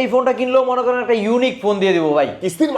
এই ফোনটা কিনলেও মনে করেন একটা ইউনিক ফোন দিয়ে দিব ভাই, কিস্তির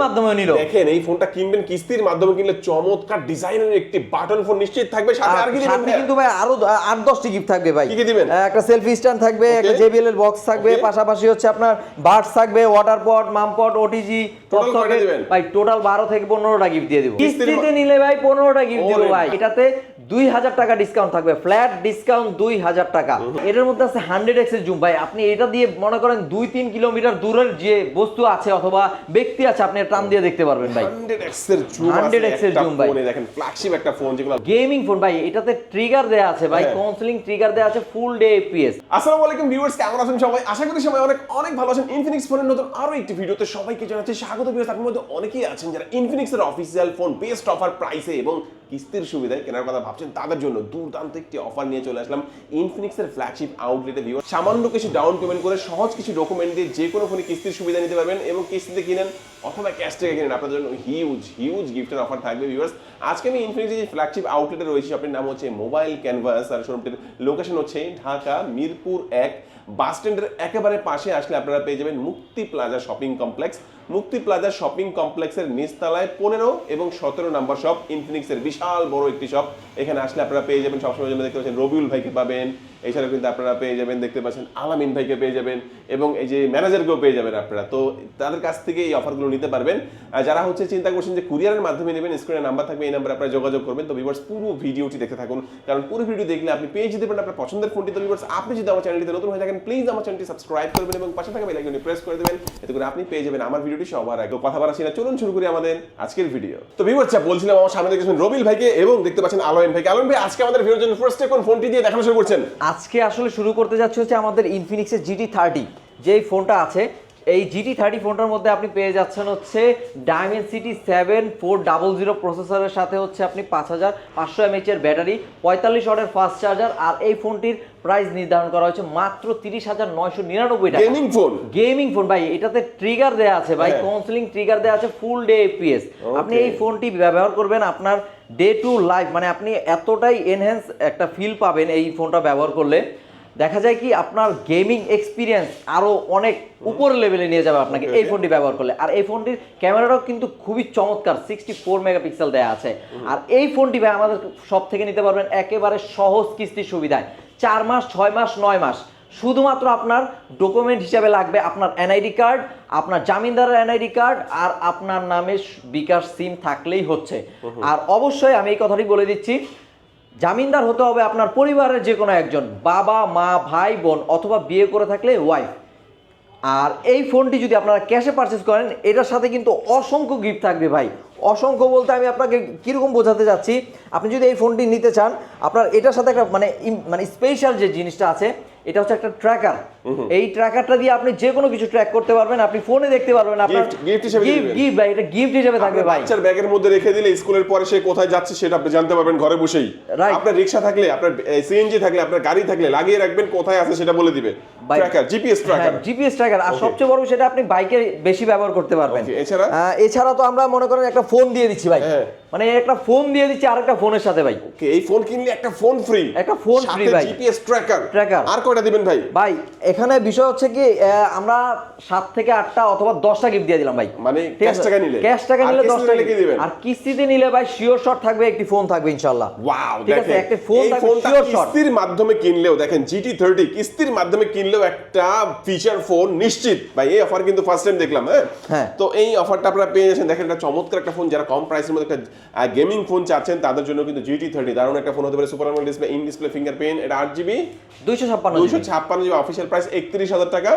মাধ্যমে নিল। দেখেন এই ফোনটা কিনবেন কিস্তির মাধ্যমে কিনলে চমৎকার ডিজাইনের একটি বাটন ফোন নিশ্চিত থাকবে, সাথে আর কি দিবেন? সাথে কিন্তু ভাই আরো 8-10টি গিফট থাকবে ভাই। কি দিবেন? একটা সেলফি স্ট্যান্ড থাকবে, একটা JBL এর বক্স থাকবে, পাশাপাশি হচ্ছে আপনার বাডস থাকবে, ওয়াটার পট, মাম পট, ওটিজি, টোটাল কয়টা দিবেন ভাই? টোটাল 12 থেকে 15টা গিফট দিয়ে দিব। কিস্তিতে নিলে ভাই 15টা গিফট দিব ভাই। এটাতে 2000 টাকা ডিসকাউন্ট থাকবে, ফ্ল্যাট ডিসকাউন্ট 2000 টাকা। এটার মধ্যে আছে 100x এর জুম ভাই। আপনি এটা দিয়ে মনে করেন 2-3 কিলোমিটার দূরের যে বস্তু আছে অথবা ব্যক্তি আছে আপনি টান দিয়ে দেখতে পারবেন ভাই। 100x এর জুম, 100x এর জুম ভাই। ফোনে দেখেন ফ্ল্যাগশিপ একটা ফোন যেগুলো গেমিং ফোন ভাই। এটাতে ট্রিগার দেয়া আছে ভাই, কাউন্সেলিং ট্রিগার দেয়া আছে, ফুল ডে FPS। আসসালামু আলাইকুম ভিউয়ার্স, কেমন আছেন সবাই? আশা করি সবাই অনেক অনেক ভালো আছেন। ইনফিনিক্স ফোনের নতুন আরো একটি ভিডিওতে সবাইকে জানাচ্ছি স্বাগত। ভিউয়ার্স, আপনাদের মধ্যে অনেকেই আছেন যারা ইনফিনিক্স এর অফিশিয়াল ফোন বেস্ট অফার প্রাইসে এবং কিস্তির সুবিধায় কেনার কথা ভাবছেন, তাদের জন্য দুর্দান্ত একটি অফার নিয়ে চলে আসলাম ইনফিনিক্স এর ফ্ল্যাগশিপ আউটলেটে। ভিউয়ার্স, সামান্য কিছু ডাউন পেমেন্ট করে সহজ কিছু ডকুমেন্ট দিয়ে যে কোনো ফোনে কিস্তির সুবিধা নিতে পারবেন এবং কিস্তিতে কিনেন অথবা ক্যাশ থেকে কিনেন, আপনাদের জন্য হিউজ গিফটের অফার থাকবে। ভিউয়ার্স, আজকে আমি ইনফিনিক্স যে ফ্ল্যাগশিপ আউটলেটে রয়েছে, শপটির নাম হচ্ছে মোবাইল ক্যানভাস আর শোরুমটির লোকেশন হচ্ছে ঢাকা মিরপুর 1 বাস স্ট্যান্ডের একেবারে পাশে। আসলে আপনারা পেয়ে যাবেন মুক্তি প্লাজা শপিং কমপ্লেক্স। মুক্তি প্লাজা শপিং কমপ্লেক্সের নিচতলায় 15 এবং 17 নাম্বার শপ, ইনফিনিক্সের বিশাল বড় একটি শপ। এখানে আসলে আপনারা পেয়ে যাবেন সবসময় জন্য দেখতে পাচ্ছেন রবিউল ভাইকে পাবেন, এছাড়াও কিন্তু আপনারা পেয়ে যাবেন দেখতে পাচ্ছেন আলামিন ভাইকে পেয়ে যাবেন এবং এই যে ম্যানেজারকেও পেয়ে যাবেন আপনারা। তো তাদের কাছ থেকে এই অফারগুলো নিতে পারবেন। যারা হচ্ছে চিন্তা করছেন যে কুরিয়ারের মাধ্যমে নেবেন, স্ক্রিনে নাম্বার থাকবে, এই নাম্বারে আপনারা যোগাযোগ করবেন। তো ভিউয়ার্স, পুরো ভিডিওটি দেখতে থাকুন, কারণ পুরো ভিডিও দেখলে আপনি পেয়ে যেতে পারেন আপনার পছন্দের ফোনটি। তো ভিউয়ার্স, আপনি যদি আমার চ্যানেলটিতে নতুন হয়ে থাকেন, প্লিজ আমার চ্যানেলটি সাবস্ক্রাইব করবেন এবং পাশে থাকা বেল আইকনটি প্রেস করে দেবেন, এতে করে আপনি পেয়ে যাবেন আমার ভিডিওটি সবার আগে। কথা বলা ছিল, চলুন শুরু করি আমাদের আজকের ভিডিও। তো ভিউয়ার্স, বলছিলাম আমার সামনে দেখতেছেন রবিউল ভাইকে এবং দেখতে পাচ্ছেন আলামিন ভাইকে। আলামিন ভাই, আজকে আমাদের ভিডিওর জন্য ফার্স্টে কোন ফোনটি দিয়ে দেখানো শুরু করছেন? আজকে আসলে শুরু করতে যাচ্ছে হচ্ছে আমাদের ইনফিনিক্সের GT30 যেই ফোনটা আছে। এই GT30 ফোনটার মধ্যে আপনি পেয়ে যাচ্ছেন হচ্ছে Dimensity 7 400 প্রসেসরের সাথে হচ্ছে আপনি 5500 mAh এর ব্যাটারি, 45 ওয়াটের ফাস্ট চার্জার। আর এই ফোনটির প্রাইস নির্ধারণ করা হয়েছে মাত্র 30,999 টাকা। গেমিং ফোন ভাই। এটাতে ট্রিগার দেয়া আছে ভাই, কাউন্সেলিং ট্রিগার দেয়া আছে, ফুল ডে FPS। আপনি এই ফোনটি ব্যবহার করবেন আপনার ডে টু লাইফ, মানে আপনি এতটাই এনহ্যান্স একটা ফিল পাবেন এই ফোনটা ব্যবহার করলে। দেখা যায় কি আপনার গেমিং এক্সপিরিয়েন্স আরো অনেক উপর লেভেলে নিয়ে যাবে আপনাকে এই ফোনটি ব্যবহার করলে। আর এই ফোনটির ক্যামেরাটাও কিন্তু খুবই চমৎকার, 64 মেগাপিক্সেল দেয়া আছে। আর এই ফোনটি ভাই আমাদের সব থেকে নিতে পারবেন একেবারে সহজ কিস্তির সুবিধায়, 4 মাস, 6 মাস, 9 মাস। শুধুমাত্র আপনার ডকুমেন্ট হিসাবে লাগবে আপনার NID কার্ড, আপনার জামিনদারের NID কার্ড আর আপনার নামে বিকাশ সিম থাকলেই হচ্ছে। আর অবশ্যই আমি এই কথাটি বলে দিচ্ছি, জামিনদার হতে হবে আপনার পরিবারের যে কোনো একজন, বাবা, মা, ভাই, বোন অথবা বিয়ে করে থাকলে ওয়াইফ। আর এই ফোনটি যদি আপনারা ক্যাশে পারচেস করেন, এটার সাথে কিন্তু অসংখ্য গিফট থাকবে ভাই। অসংখ্য বলতে আমি আপনাকে কীরকম বোঝাতে যাচ্ছি, আপনি যদি এই ফোনটি নিতে চান, আপনার এটার সাথে একটা মানে স্পেশাল যে জিনিসটা আছে, এটা হচ্ছে একটা ট্র্যাকার। এই ট্র্যাকারটা দিয়ে আপনি যে কোনো কিছু ট্র্যাক করতে পারবেন, আপনি ফোনে দেখতে পারবেন। আপনার গিফট ভাই, এটা গিফট হিসেবে থাকবে ভাই। বাচ্চার ব্যাগের মধ্যে রেখে দিলে স্কুলের পরে সে কোথায় যাচ্ছে সেটা আপনি জানতে পারবেন ঘরে বসেই। আপনার রিকশা থাকলে, আপনার CNG থাকলে, আপনার গাড়ি থাকলে লাগিয়ে রাখবেন, কোথায় আছে সেটা বলে দিবে ট্র্যাকার, GPS ট্র্যাকার। আর সবচেয়ে বড় সেটা আপনি বাইকে বেশি ব্যবহার করতে পারবেন। এছাড়া তো আমরা মনে করেন একটা ফোন দিয়ে দিচ্ছি ভাই, মানে একটা ফোন দিয়ে দিচ্ছি আরেকটা ফোনের সাথে ভাই। এই ফোন কিনলে একটা ফোন ফ্রি ভাই, GPS ট্র্যাকার। আর কয়টা দিবেন ভাই? ভাই এখানে বিষয় হচ্ছে কি, আমরা 7 থেকে 8টা অথবা 10টা গিফট দিয়ে দিলাম ভাই। মানে ক্যাশ টাকা নিলে 10টা দিবেন। আর কিস্তিতে নিলে ভাই শিওর শট থাকবে, একটি ফোন থাকবে ইনশাআল্লাহ। ওয়াও, ঠিক আছে, একটা ফোন থাকবে শিওর শট। কিস্তির মাধ্যমে কিনলেও দেখেন GT30 কিস্তির মাধ্যমে কিনলেও একটা ফিচার ফোন নিশ্চিত ভাই। এই অফার কিন্তু ফার্স্ট টাইম দেখলাম। হ্যাঁ, তো এই অফারটা আপনারা পেয়ে যাচ্ছেন। দেখেন এটা চমৎকার একটা ফোন, যারা কম প্রাইসের মধ্যে একটা গেমিং ফোন চাচ্ছেন তাদের জন্য কিন্তু GT30 দারুণ একটা ফোন হতে পারে। Super AMOLED display, in display fingerprint, এটা 8GB 256 GB, অফিশিয়াল প্রাইস 31,000 টাকা।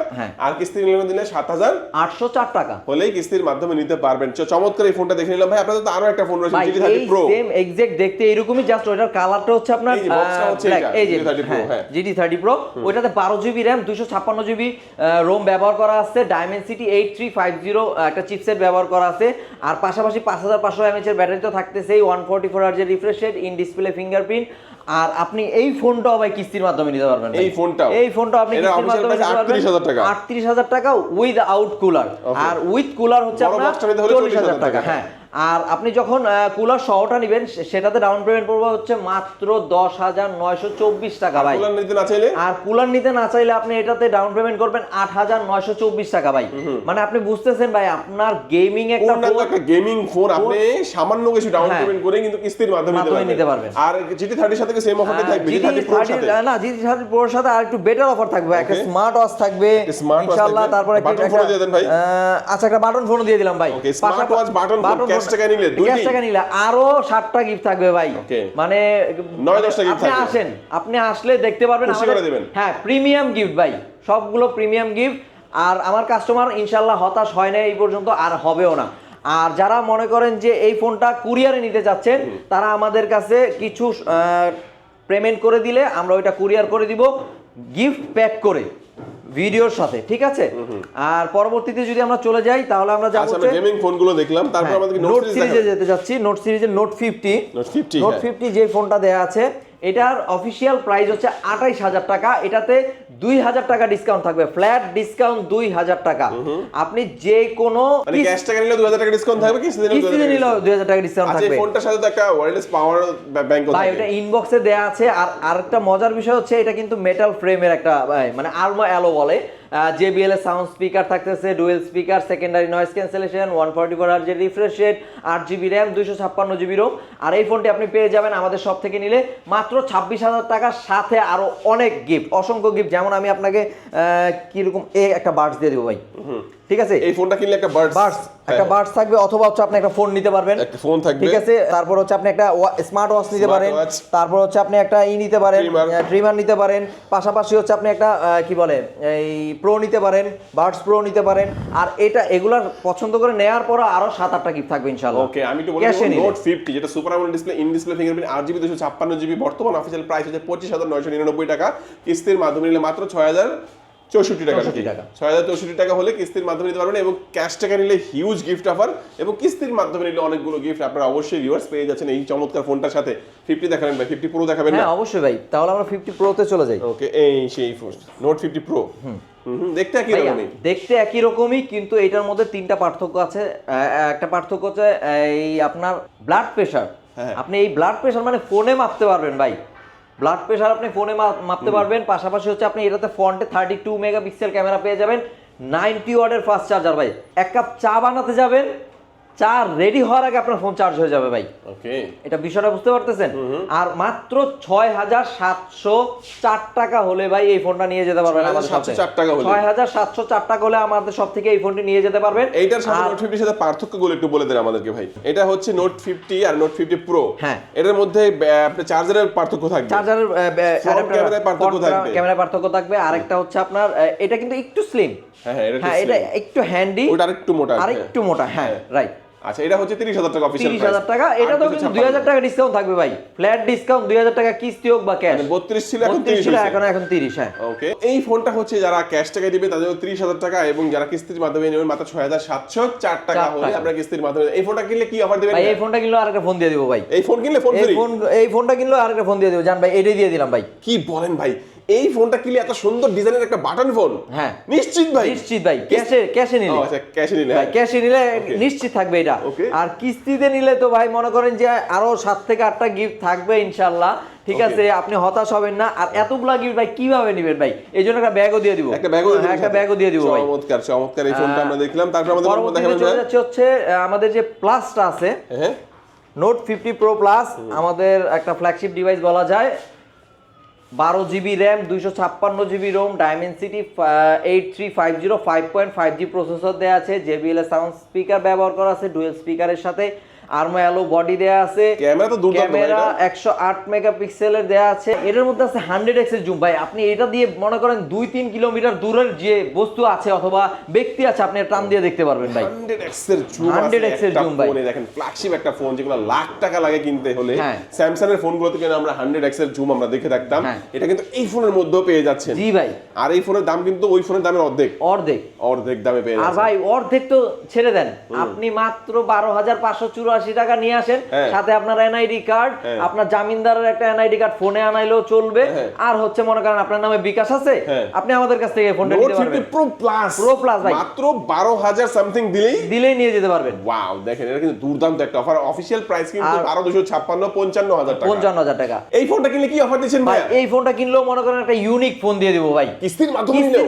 আর কিস্তি নিলে দিলে 7,804 টাকা হলেই কিস্তির মাধ্যমে নিতে পারবেন। চমৎকার এই ফোনটা দেখে নিলাম ভাই। আপনাদের তো আরো একটা ফোন রয়েছে GT30 Pro, সেম এক্সাক্ট দেখতে এরকমই, জাস্ট ওটার কালারটা হচ্ছে আপনার ব্ল্যাক। এই যে GT30 Pro, ওইটাতে 12GB RAM 256GB ROM ব্যবহার করা আছে, Dimensity 8350 একটা চিপসেট ব্যবহার করা আছে। আর পাশাপাশি 5500 mAh এর ব্যাটারি তো থাকতেছেই, 144 Hz এর refresh rate, in display fingerprint. আর আপনি এই ফোনটাও ভাই কিস্তির মাধ্যমে নিতে পারবেন ভাই। এই ফোনটাও আপনি কিস্তির মাধ্যমে নিতে পারবেন 38,000 টাকা 38,000 টাকা উইথ আউট কুলার, আর উইথ কুলার হচ্ছে বড় আপনার বক্সটা নিতে হলে 40,000 টাকা। হ্যাঁ, আর আপনি যখন কুলার সহটা নেবেন সেটাতে ডাউন পেমেন্ট পড়বে হচ্ছে মাত্র 10,924 টাকা ভাই। কুলার নিতে না চাইলে, আর কুলার নিতে না চাইলে আপনি এটাতে ডাউন পেমেন্ট করবেন 8,924 টাকা ভাই। মানে আপনি বুঝতেছেন ভাই, আপনার গেমিং একটা গেমিং ফোন আপনি সামান্য কিছু ডাউন পেমেন্ট করে কিন্তু কিস্তির মাধ্যমে নিতে পারবেন। আর GT30 সাথে সেম অফারটা থাকবে, GT30 Pro সাথে না, GT30 Pro এর সাথে আর একটু বেটার অফার থাকবে, একটা স্মার্ট ওয়াচ থাকবে ইনশাআল্লাহ। তারপরে বাটন ফোন দিয়ে দেন ভাই। আচ্ছা, একটা বাটন ফোন দিয়ে দিলাম ভাই। Smart watch, button phone, cash টাকা নিলে ক্যাশ টাকা নিলে আরো 7টা গিফট থাকবে ভাই। মানে 9-10টা গিফট থাকবে। আপনি আসলে দেখতে পারবেন হ্যাঁ, প্রিমিয়াম গিফট ভাই, সবগুলো প্রিমিয়াম গিফট। আর আমার কাস্টমার ইনশাআল্লাহ হতাশ হয় না এই পর্যন্ত, আর হবেও না। আর যারা মনে করেন যে এই ফোনটা কুরিয়ারে নিতে যাচ্ছেন, তারা আমাদের কাছে কিছু পেমেন্ট করে দিলে আমরা ওইটা কুরিয়ার করে দিব গিফট প্যাক করে ভিডিওর সাথে, ঠিক আছে? আর পরবর্তীতে যদি আমরা চলে যাই তাহলে আমরা যাব আমরা গেমিং ফোনগুলো দেখলাম, তারপর আমাদের নোট সিরিজে যেতে যাচ্ছি। নোট সিরিজের নোট 50 যে ফোনটা দেয়া আছে, এটার অফিশিয়াল প্রাইস হচ্ছে 28,000 টাকা। এটাতে 2,000 টাকা ডিসকাউন্ট থাকবে, ফ্ল্যাট ডিসকাউন্ট 2,000 টাকা। আপনি যে কোনো মানে ক্যাশ টাকা নিলে 2,000 টাকা ডিসকাউন্ট থাকবে, কিস্তিতে নিলে 2,000 টাকা ডিসকাউন্ট থাকবে। আচ্ছা, এই ফোনটার সাথে তো একটা ওয়্যারলেস পাওয়ার ব্যাংক আছে ভাই, এটা ইনবক্সে দেয়া আছে। আর আরেকটা মজার বিষয় হচ্ছে এটা কিন্তু মেটাল ফ্রেমের একটা মানে আর্মা অ্যালো বলে। JBL এর সাউন্ড স্পিকার থাকতেছে, dual speaker, secondary noise cancellation, 144 Hz এর refresh rate, 8GB RAM, 256GB ROM। আর এই ফোনটি আপনি পেয়ে যাবেন আমাদের সব থেকে নিলে মাত্র 26,000 টাকার সাথে আরো অনেক গিফট, অসংখ্য গিফট। যেমন আমি আপনাকে কিরকম একটা বাডস দিয়ে দেবো ভাই, ঠিক আছে? এই ফোনটা কিনলে একটা বাডস থাকবে, অথবা হচ্ছে আপনি একটা ফোন নিতে পারবেন, একটা ফোন থাকবে, ঠিক আছে? তারপর হচ্ছে আপনি একটা স্মার্ট ওয়াচ নিতে পারেন, তারপর হচ্ছে আপনি একটা নিতে পারেন, ট্রিমার নিতে পারেন, পাশাপাশি হচ্ছে আপনি একটা কি বলে এই প্রো নিতে পারেন, বাডস প্রো নিতে পারেন। আর এগুলার পছন্দ করে নেওয়ার পর আরো 7-8টা গিফট থাকবে ইনশাআল্লাহ। ওকে, আমি একটু বলি নোট 50 যেটা super AMOLED display, in display fingerprint, 8GB 256GB, বর্তমান অফিশিয়াল প্রাইস হচ্ছে 25,999 টাকা। কিস্তির মাধ্যমে নিলে মাত্র 6,064 টাকা। 6,064 টাকা হলে কিস্তির মাধ্যমে নিতে পারবেন, এবং ক্যাশ টাকা নিলে হিউজ গিফট অফার, এবং কিস্তির মাধ্যমে নিলে অনেকগুলো গিফট আপনারা অবশ্যই ভিউয়ার্স পেয়ে যাচ্ছেন এই চমৎকার ফোনটার সাথে। 50 দেখাবেন ভাই, 50 প্রো দেখাবেন না? হ্যাঁ অবশ্যই ভাই, তাহলে আমরা 50 প্রোতে চলে যাই। ওকে, এই সেই ফোন নোট 50 প্রো দেখতে একই রকমই, কিন্তু এটার মধ্যে 3টা পার্থক্য আছে। একটা পার্থক্য হচ্ছে এই আপনার ব্লাড প্রেশার। আপনি এই ব্লাড প্রেশার মানে ফোনে মাপতে পারবেন ভাই, ব্লাড প্রেশার আপনি ফোনে মাপতে পারবেন। পাশাপাশি হচ্ছে আপনি এটাতে ফ্রন্টে 32 মেগাপিক্সেল ক্যামেরা পেয়ে যাবেন, 90 ওয়াটের ফাস্ট চার্জার ভাই। এক কাপ চা বানাতে যাবেন, চা রেডি হওয়ার আগে আপনার ফোন চার্জ হয়ে যাবে ভাই। ওকে, এটা বিষয়টা বুঝতে পারতেছেন? আর মাত্র 6,704 টাকা হলে ভাই এই ফোনটা নিয়ে যেতে পারবেন আমাদের সাথে। 6,704 টাকা হলে আমাদের সব থেকে এই ফোনটি নিয়ে যেতে পারবেন। এইটার সাথে নোট 50 এর সাথে পার্থক্যগুলো একটু বলে দেন আমাদেরকে ভাই। এটা হচ্ছে নোট 50 আর নোট 50 প্রো। হ্যাঁ, এটার মধ্যে আপনি চার্জারের পার্থক্য থাকবে, চার্জারের ক্যামেরায় পার্থক্য থাকবে, ক্যামেরায় পার্থক্য থাকবে। আরেকটা হচ্ছে আপনার এটা কিন্তু একটু স্লিম। হ্যাঁ, এটা একটু হ্যান্ডি, ওটা আরেকটু মোটা। হ্যাঁ রাইট। আচ্ছা, এটা হচ্ছে 30,000 টাকা অফিশিয়াল প্রাইস। 30,000 টাকা। এটা তো কিন্তু 2,000 টাকা ডিসকাউন্ট থাকবে ভাই, ফ্ল্যাট ডিসকাউন্ট 2,000 টাকা কিস্তি হোক বা ক্যাশ। 32 ছিল এখন 30 ছিল, এখন 30। হ্যাঁ, ওকে। এই ফোনটা হচ্ছে যারা ক্যাশ টাকা দিবে তাদের 30,000 টাকা, এবং যারা কিস্তির মাধ্যমে নেবেন মাত্র 6,704 টাকা হলে আপনারা কিস্তির মাধ্যমে। এই ফোনটা কিনলে কি অফার দিবেন ভাই? এই ফোনটা কিনলে আরেকটা ফোন দিয়ে দিব ভাই। এই ফোন কিনলে ফোন ফ্রি? এই ফোনটা কিনলে আরেকটা ফোন দিয়ে দিব জান ভাই, এটাই দিয়ে দিলাম ভাই। কি বলেন ভাই? এই ফোনটা কিনলে এত সুন্দর ডিজাইনের একটা বাটন ফোন? হ্যাঁ নিশ্চিত ভাই, নিশ্চিত ভাই। ক্যাশে নিলে, আচ্ছা ক্যাশে নিলে, ভাই ক্যাশে নিলে নিশ্চিত থাকবে এটা। আর কিস্তিতে নিলে তো ভাই মনে করেন যে আরো 7 থেকে 8টা গিফট থাকবে ইনশাআল্লাহ, ঠিক আছে? আপনি হতাশ হবেন না। আর এতগুলা গিফট ভাই কিভাবে নেবেন ভাই? এইজন্য একটা ব্যাগও দিয়ে দিব, একটা ব্যাগও দিয়ে দিব ভাই। চমৎকার এই ফোনটা আমরা দেখলাম। তারপর আমাদের চলে যাচ্ছে হচ্ছে আমাদের যে প্লাসটা আছে, নোট 50 প্রো প্লাস, আমাদের একটা ফ্ল্যাগশিপ ডিভাইস বলা যায়। 12GB RAM, 256GB ROM, Dimensity 8350 5.5G processor দেয়া আছে, JBL এর সাউন্ড স্পিকার ব্যবহার করা আছে, ডুয়েল স্পিকারের সাথে আর্মা অ্যালো বডি দেয়া আছে, ক্যামেরা 108 মেগাপিক্সেলের দেয়া আছে। এর মধ্যে আছে 100x এর জুম ভাই। আপনি এটা দিয়ে মনে করেন 2-3 কিলোমিটার দূরের যে বস্তু আছে অথবা ব্যক্তি আছে আপনি টান দিয়ে দেখতে পারবেন ভাই। 100x এর জুম, 100x এর জুম ভাই। দেখেন ফ্ল্যাগশিপ একটা ফোন যেগুলো লাখ টাকা লাগে কিনতে হলে, স্যামসাং এর ফোনগুলোতে কেন আমরা 100x এর জুম আমরা দেখে থাকতাম, এটা কিন্তু এই ফোনের মধ্যেও পেয়ে যাচ্ছেন। জি ভাই। আর এই ফোনের দাম কিন্তু ওই ফোনের দামের অর্ধেক দামে পেয়ে যাচ্ছেন। আর ভাই অর্ধেক তো ছেড়ে দেন, আপনি মাত্র 12,584 80 টাকা নিয়ে আসেন, হ্যাঁ। সাথে আপনার এনআইডি কার্ড, হ্যাঁ। আপনার জামিনদারের একটা এনআইডি কার্ড ফোনে আনাইলেও চলবে, হ্যাঁ। আর হচ্ছে মনে করেন আপনার নামে বিকাশ আছে, হ্যাঁ। আপনি আমাদের কাছ থেকে ফোনটা নোট নিতে পারবেন। 50 প্রো প্লাস ভাই মাত্র 12,000 সামথিং দিলেই নিয়ে যেতে পারবেন। ওয়াও, দেখেন এটা কিন্তু দুর্দান্ত একটা অফার। অফিশিয়াল প্রাইস কিন্তু 12,256 55,000 টাকা। 55,000 টাকা। এই ফোনটা কিনলে কি অফার দিচ্ছেন ভাই ভাই? এই ফোনটা কিনলেও মনে করেন একটা ইউনিক ফোন দিয়ে দিব ভাই, কিস্তির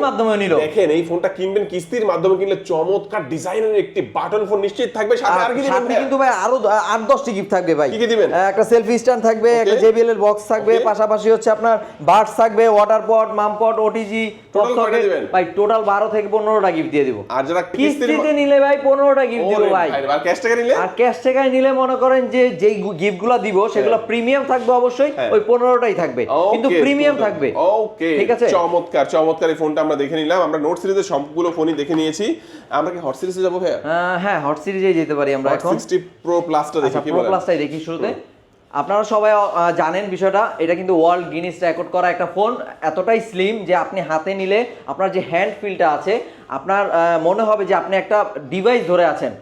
মাধ্যমে নিল। দেখেন এই ফোনটা কিনবেন কিস্তির মাধ্যমে কিনলে চমৎকার ডিজাইনের একটি বাটন ফোন নিশ্চিত থাকবে, সাথে আর কি দিবেন সাথে কিন্তু ভাই আরো 8-10টি গিফট থাকবে ভাই। কি দিবেন? একটা সেলফি স্ট্যান্ড থাকবে, একটা JBL এর বক্স থাকবে, পাশাপাশি হচ্ছে আপনার বাডস থাকবে, ওয়াটার পট, মাম পট, ওটিজি, টোটাল কয়টা দিবেন? ভাই টোটাল 12 থেকে 15টা গিফট দিয়ে দিব। আর যারা কিস্তিতে নিলে ভাই 15টা গিফট দিব ভাই। আর ক্যাশ টাকা নিলে? আর ক্যাশ টাকায় নিলে মনে করেন যে যেই গিফটগুলো দিব সেগুলো প্রিমিয়াম থাকবে অবশ্যই, ওই 15টাই থাকবে, কিন্তু প্রিমিয়াম থাকবে। ওকে, ঠিক আছে, চমৎকার এই ফোনটা আমরা দেখে নিলাম। আমরা নোট সিরিজের সবগুলো ফোনই দেখে নিয়েছি। আমরা কি হট সিরিজে যাব ভাই? হ্যাঁ, হট সিরিজে যেতে পারি আমরা এখন। 60 প্রো প্লাসটা দেখি, কি প্রো বলেন? প্লাসটাই দেখি শুরুতে। আপনারা সবাই জানেন বিষয়টা, এটা কিন্তু ওয়ার্ল্ড গিনিস রেকর্ড করা একটা ফোন, এতটাই স্লিম যে আপনি হাতে নিলে আপনার যে হ্যান্ড ফিলটা আছে আপনার মনে হবে যে আপনি একটা ডিভাইস ধরে আছেন।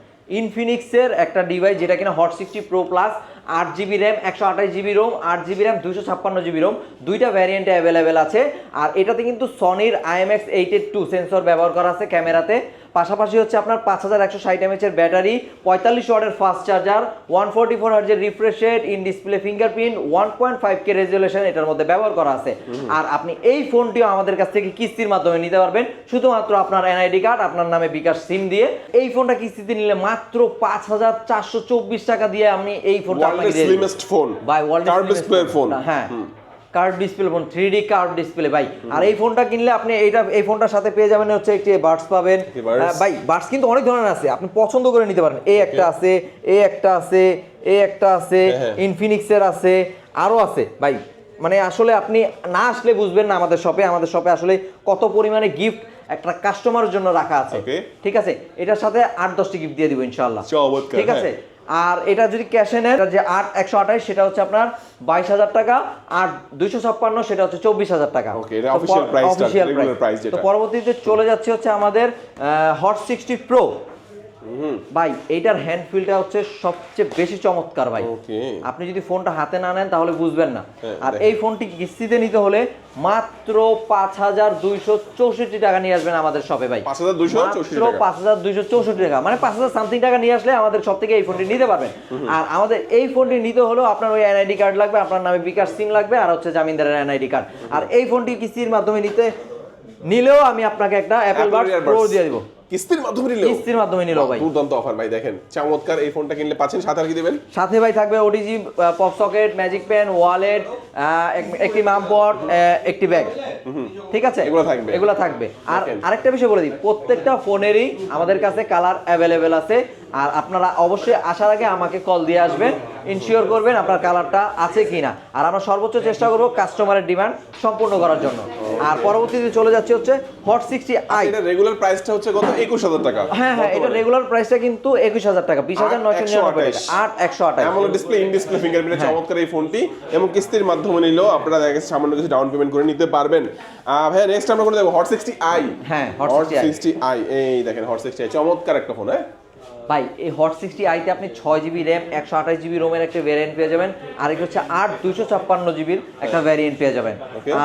ইনফিনিক্সের একটা ডিভাইস যেটা কিনা Hot 60 Pro Plus, 8GB RAM, 128GB ROM, 8GB RAM, 256GB ROM, দুইটা ভ্যারিয়েন্টে অ্যাভেলেবেল আছে। আর এটাতে কিন্তু সনির IMX882 সেন্সর ব্যবহার করা আছে ক্যামেরাতে। পাশাপাশি হচ্ছে আপনার 5160 mAh এর ব্যাটারি, 45 ওয়াটের ফাস্ট চার্জার, 144 হার্জের refresh rate, in display fingerprint, 1.5K resolution এটার মধ্যে ব্যবহার করা আছে। আর আপনি এই ফোনটিও আমাদের কাছ থেকে কিস্তির মাধ্যমে নিতে পারবেন, শুধুমাত্র আপনার এনআইডি কার্ড, আপনার নামে বিকাশ সিম দিয়ে। এই ফোনটা কিস্তিতে নিলে মাত্র 5,424 টাকা দিয়ে আমি এই ফোনটা আপনাকে দিয়ে slimmest phone by world curve display phone. হ্যাঁ, curve display phone, 3D curve display ভাই। আর এই ফোনটা কিনলে আপনি এই ফোনটার সাথে পেয়ে যাবেন হচ্ছে একটি বাডস পাবেন ভাই। বাডস কিন্তু অনেক ধরনের আছে, আপনি পছন্দ করে নিতে পারেন। এই একটা আছে, এই একটা আছে, এই একটা আছে, ইনফিনিক্সের আছে, আরো আছে ভাই। মানে আসলে আপনি না আসলে বুঝবেন না আমাদের শপে আসলে কত পরিমাণে গিফট একটা কাস্টমারের জন্য রাখা আছে। ঠিক আছে, এটার সাথে 8-10টি গিফট দিয়ে দিব ইনশাআল্লাহ। ঠিক আছে, আর এটা যদি ক্যাশে নেন, যে 128 সেটা হচ্ছে আপনার 22,000 টাকা, আর 256 সেটা হচ্ছে 24,000 টাকা। ওকে, এটা অফিশিয়াল প্রাইসটা, রেগুলার প্রাইস যেটা। তো পরবর্তীতে চলে যাচ্ছে হচ্ছে আমাদের হট 60 প্রো ভাই। এইটার হ্যান্ড ফিলটা হচ্ছে সবচেয়ে বেশি চমৎকার ভাই। আপনি যদি ফোনটা হাতে না নেন তাহলে বুঝবেন না। আর এই ফোনটি কিস্তিতে নিতে হলে মাত্র 5,264 টাকা নিয়ে আসবেন আমাদের শপে ভাই। 5,264 টাকা, মানে 5,000 সামথিং টাকা নিয়ে আসলে আমাদের শপ থেকে এই ফোনটি নিতে পারবেন। আর আমাদের এই ফোনটি নিতে হলেও আপনার ওই এনআইডি কার্ড লাগবে, আপনার নামে বিকাশ সিম লাগবে, আর হচ্ছে জামিনদারের এনআইডি কার্ড। আর এই ফোনটি কিস্তির মাধ্যমে নিলেও আমি আপনাকে একটা অ্যাপল বাডস প্রো দিয়ে দিব। কিস্তির মাধ্যমে নিলেও ভাই দুর্দান্ত অফার ভাই। দেখেন চমৎকার এই ফোনটা কিনলে পাচ্ছেন, সাথে আর কি দিবেন? সাথে ভাই থাকবে OTG, pop socket, magic pen, wallet, একটি মাম পট, একটি ব্যাগ। ঠিক আছে, এগুলো থাকবে। আর আরেকটা বিষয় বলে দিই, প্রত্যেকটা ফোনেরই আমাদের কাছে কালার অ্যাভেলেবেল আছে। আর আপনারা অবশ্যই আসার আগে আমাকে কল দিয়ে আসবেন, ইনশিওর করবেন আপনার কালারটা আছে কিনা। আর আমরা সর্বোচ্চ চেষ্টা করব কাস্টমারের ডিমান্ড সম্পূর্ণ করার জন্য। আর পরবর্তীতে চলে যাচ্ছে হচ্ছে হট 60i। এটা রেগুলার প্রাইসটা হচ্ছে কত? 21,000 টাকা। হ্যাঁ, এটা রেগুলার প্রাইসটা কিন্তু 21,000 টাকা, 20,999 টাকা, 8,128। AMOLED display, in display fingerprint, চমৎকার এই ফোনটি। এবং কিস্তির মাধ্যমে নিলেও আপনারা দেখেন সামান্য কিছু ডাউন পেমেন্ট করে নিতে পারবেন। ভাই নেক্সট আমরা করে দেব হট 60i। হ্যাঁ, হট 60i, এই দেখেন হট 60i চমৎকার একটা ফোন। ভাই এই হট 60i তে আপনি 6GB র্যাম, 128GB রোমের একটা ভ্যারিয়েন্ট পেয়ে যাবেন, আর একটা হচ্ছে 256GBর একটা ভ্যারিয়েন্ট পেয়ে যাবেন।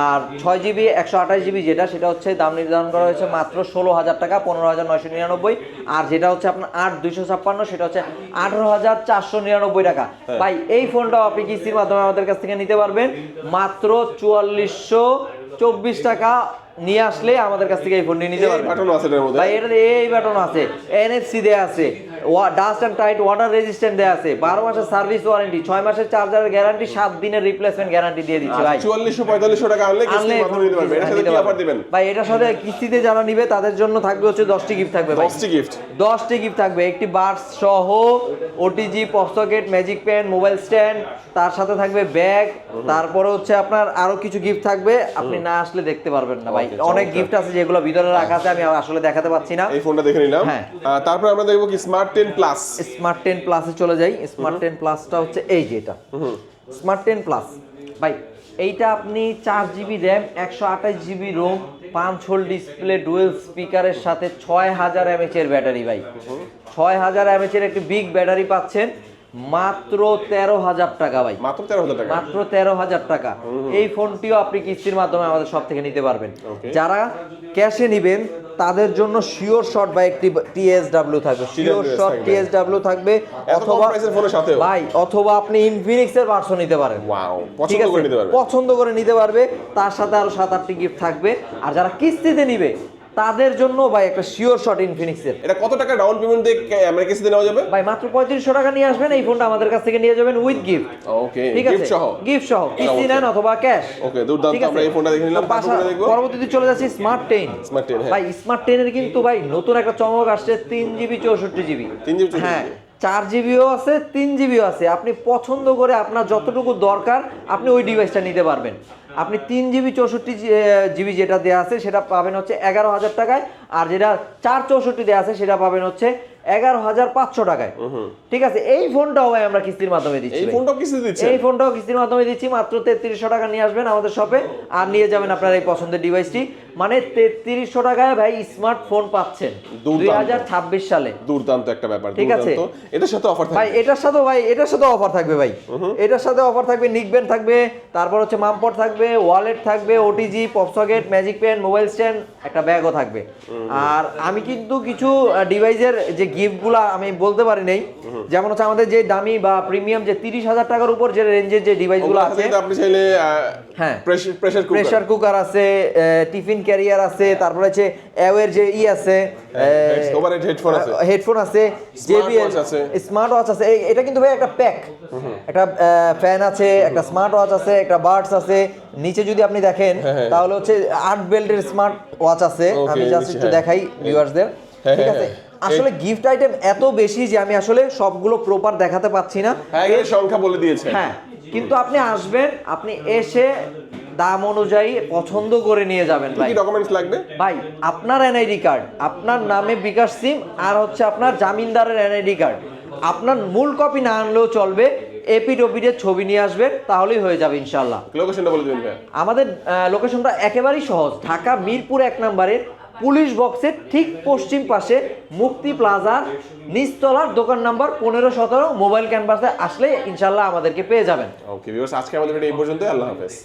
আর 6GB 128GB সেটা হচ্ছে দাম নির্ধারণ করা হয়েছে মাত্র 16,000 টাকা, 15,999। আর যেটা হচ্ছে আপনার 256 সেটা হচ্ছে 18,499 টাকা। ভাই এই ফোনটাও আপনি কিস্তির মাধ্যমে আমাদের কাছ থেকে নিতে পারবেন মাত্র 4424 টাকা নিয়ে আসলে আমাদের কাছ থেকে এই ফোনটি নিতে পারবেন। ভাই এটাতে এই বাটন আছে, NFC দেয়া আছে, dust and tight water resistant দেয়া আছে, 12 মাসের সার্ভিস ওয়ারেন্টি, 6 মাসের চার্জারের গ্যারান্টি, 7 দিনের রিপ্লেসমেন্ট গ্যারান্টি দিয়ে দিচ্ছি ভাই। 4400-4500 টাকা আনলে কিস্তির মাধ্যমে নিতে পারবেন। এটার সাথে কি অফার দিবেন ভাই? এটার সাথে কিস্তিতে যারা নিবে তাদের জন্য থাকবে হচ্ছে 10টি গিফট থাকবে ভাই। 10টি গিফট থাকবে, একটি বাডস সহ, OTG, pop socket, magic pen, mobile stand, তার সাথে থাকবে ব্যাগ, তারপরে হচ্ছে আপনার আরো কিছু গিফট থাকবে, আপনি না আসলে দেখতে পারবেন না ভাই। অনেক গিফট আছে যেগুলো ভিতরে রাখা আছে, আমি আসলে দেখাতে পাচ্ছি না। এই ফোনটা দেখে নিলাম। তারপর আমরা দেখব কি স্মার্ট 10 প্লাস। স্মার্ট 10 প্লাসে চলে যাই। স্মার্ট 10 প্লাসটা হচ্ছে এই যে এটা স্মার্ট 10 প্লাস ভাই। এইটা আপনি 4GB RAM, 128GB ROM, 5 hole display, dual স্পিকারের সাথে 6000 mAh এর ব্যাটারি ভাই। 6000 mAh এর একটি বিগ ব্যাটারি পাচ্ছেন। মাত্র 13,000 টাকা ভাই, মাত্র 13,000 টাকা। মাত্র 13,000 টাকা। এই ফোনটিও আপনি কিস্তির মাধ্যমে আমাদের সব থেকে নিতে পারবেন। Okay. যারা ক্যাশে নেবেন তাদের জন্য শিওর শট বা একটি টিএসডব্লিউ থাকবে, শিওর শট থাকবে। টিএসডব্লিউ থাকবে, এত কম প্রাইসের ফোনের সাথেও ভাই অথবা আপনি ইনফিনিক্সের ভার্সন নিতে পারেন। ওয়াও, ঠিক পছন্দ আছে? করে নিতে পারবে। পছন্দ করে নিতে পারবে, তার সাথে আরো 7-8টি গিফট থাকবে। আর যারা কিস্তিতে নিবে তাদের জন্য ভাই একটা শিওর শট ইনফিনিক্সের। এটা কত টাকা ডাউন পেমেন্ট দিয়ে আমরা কিস্তিতে নেওয়া যাবে? ভাই মাত্র 3500 টাকা নিয়ে আসবেন, এই ফোনটা আমাদের কাছ থেকে নিয়ে যাবেন উইথ গিফট। ওকে, ঠিক আছে, গিফট সহ। গিফট সহ, কিস্তি নেন অথবা ক্যাশ। ওকে, দুর্দান্ত। আমরা এই ফোনটা দেখে নিলাম, তারপর করে দেখব পরবর্তীতে চলে যাচ্ছি স্মার্ট 10। স্মার্ট 10। হ্যাঁ, ভাই স্মার্ট 10 এর কিন্তু ভাই নতুন একটা চমক আসছে, 3GB 64GB। 3GB 64GB হ্যাঁ, 4GBও আছে, 3GBও আছে। আপনি পছন্দ করে আপনার যতটুকু দরকার আপনি ওই ডিভাইসটা নিতে পারবেন। আপনি 3GB 64GB যেটা দেওয়া আছে সেটা পাবেন হচ্ছে 11,000 টাকায়, আর যেটা 464 দেওয়া আছে সেটা পাবেন হচ্ছে 11,500 টাকায়। ঠিক আছে, এই ফোনটাও ভাই আমরা কিস্তির মাধ্যমে দিচ্ছি। এই ফোনটাও কিস্তি দিচ্ছে? এই ফোনটাও কিস্তির মাধ্যমে দিচ্ছি, মাত্র 3300 টাকা নিয়ে আসবেন আমাদের শপে আর নিয়ে যাবেন আপনার এই পছন্দের ডিভাইসটি। মানে 3300 টাকায় ভাই স্মার্টফোন পাচ্ছেন দুর্দান্ত। 2026 সালে। দুর্দান্ত একটা ব্যাপার। ঠিক আছে, দুর্দান্ত। এটার সাথে অফার ভাই থাকবে? এটার সাথে অফার থাকবে ভাই, এটার সাথে অফার থাকবে। নিকবেন থাকবে, তারপর হচ্ছে মামপট থাকবে, ওয়ালেট থাকবে, OTG, popsocket, magic pen, mobile stand, একটা ব্যাগও থাকবে। আর আমি কিন্তু কিছু ডিভাইসের যে গিফটগুলো আমি বলতে পারি নাই, যেমন হচ্ছে আমাদের যে দামি বা প্রিমিয়াম যে 30,000 টাকার উপর যে রেঞ্জের যে ডিভাইসগুলো আছে, আপনি চাইলে হ্যাঁ প্রেসার কুকার আছে, টিফিন ক্যারিয়ার আছে, তারপর হচ্ছে অ্যাওয়ের যে আছে, ওভারহেড হেডফোন আছে, হেডফোন আছে, JBL আছে, স্মার্ট ওয়াচ আছে। এটা কিন্তু ভাই একটা প্যাক, একটা ফ্যান আছে, একটা স্মার্ট ওয়াচ আছে, একটা বাডস আছে। নিচে যদি আপনি দেখেন তাহলে হচ্ছে 8 বেল্টের স্মার্ট ওয়াচ আছে। আমি জাস্ট একটু দেখাই ভিউয়ার্সদের। ঠিক আছে, আসলে গিফট আইটেম এত বেশি যে আমি আসলে সবগুলো প্রপার দেখাতে পাচ্ছি না। হ্যাঁ, এর সংখ্যা বলে দিয়েছে। হ্যাঁ, কিন্তু আপনি আসবেন, আপনি এসে দাম অনুযায়ী পছন্দ করে নিয়ে যাবেন। ভাই কি ডকুমেন্টস লাগবে? ভাই আপনার এনআইডি কার্ড, আপনার নামে বিকাশ সিম, আর হচ্ছে আপনার জামিনদারের এনআইডি কার্ড। আপনার মূল কপি না আনলেও চলবে, এপিডোপিডের ছবি নিয়ে আসবেন, তাহলেই হয়ে যাবে ইনশাআল্লাহ। লোকেশনটা বলে দিবেন ভাই। আমাদের লোকেশনটা একেবারেই সহজ, ঢাকা মিরপুর 1 নম্বরে পুলিশ বক্সের ঠিক পশ্চিম পাশে মুক্তি প্লাজার নিচতলার দোকান নাম্বার 15-17 মোবাইল ক্যানভাসে আসলে ইনশাআল্লাহ আমাদেরকে পেয়ে যাবেন। ওকে ভিউয়ার্স, আজকে আমাদের ভিডিও এই পর্যন্তই। আল্লাহ হাফেজ।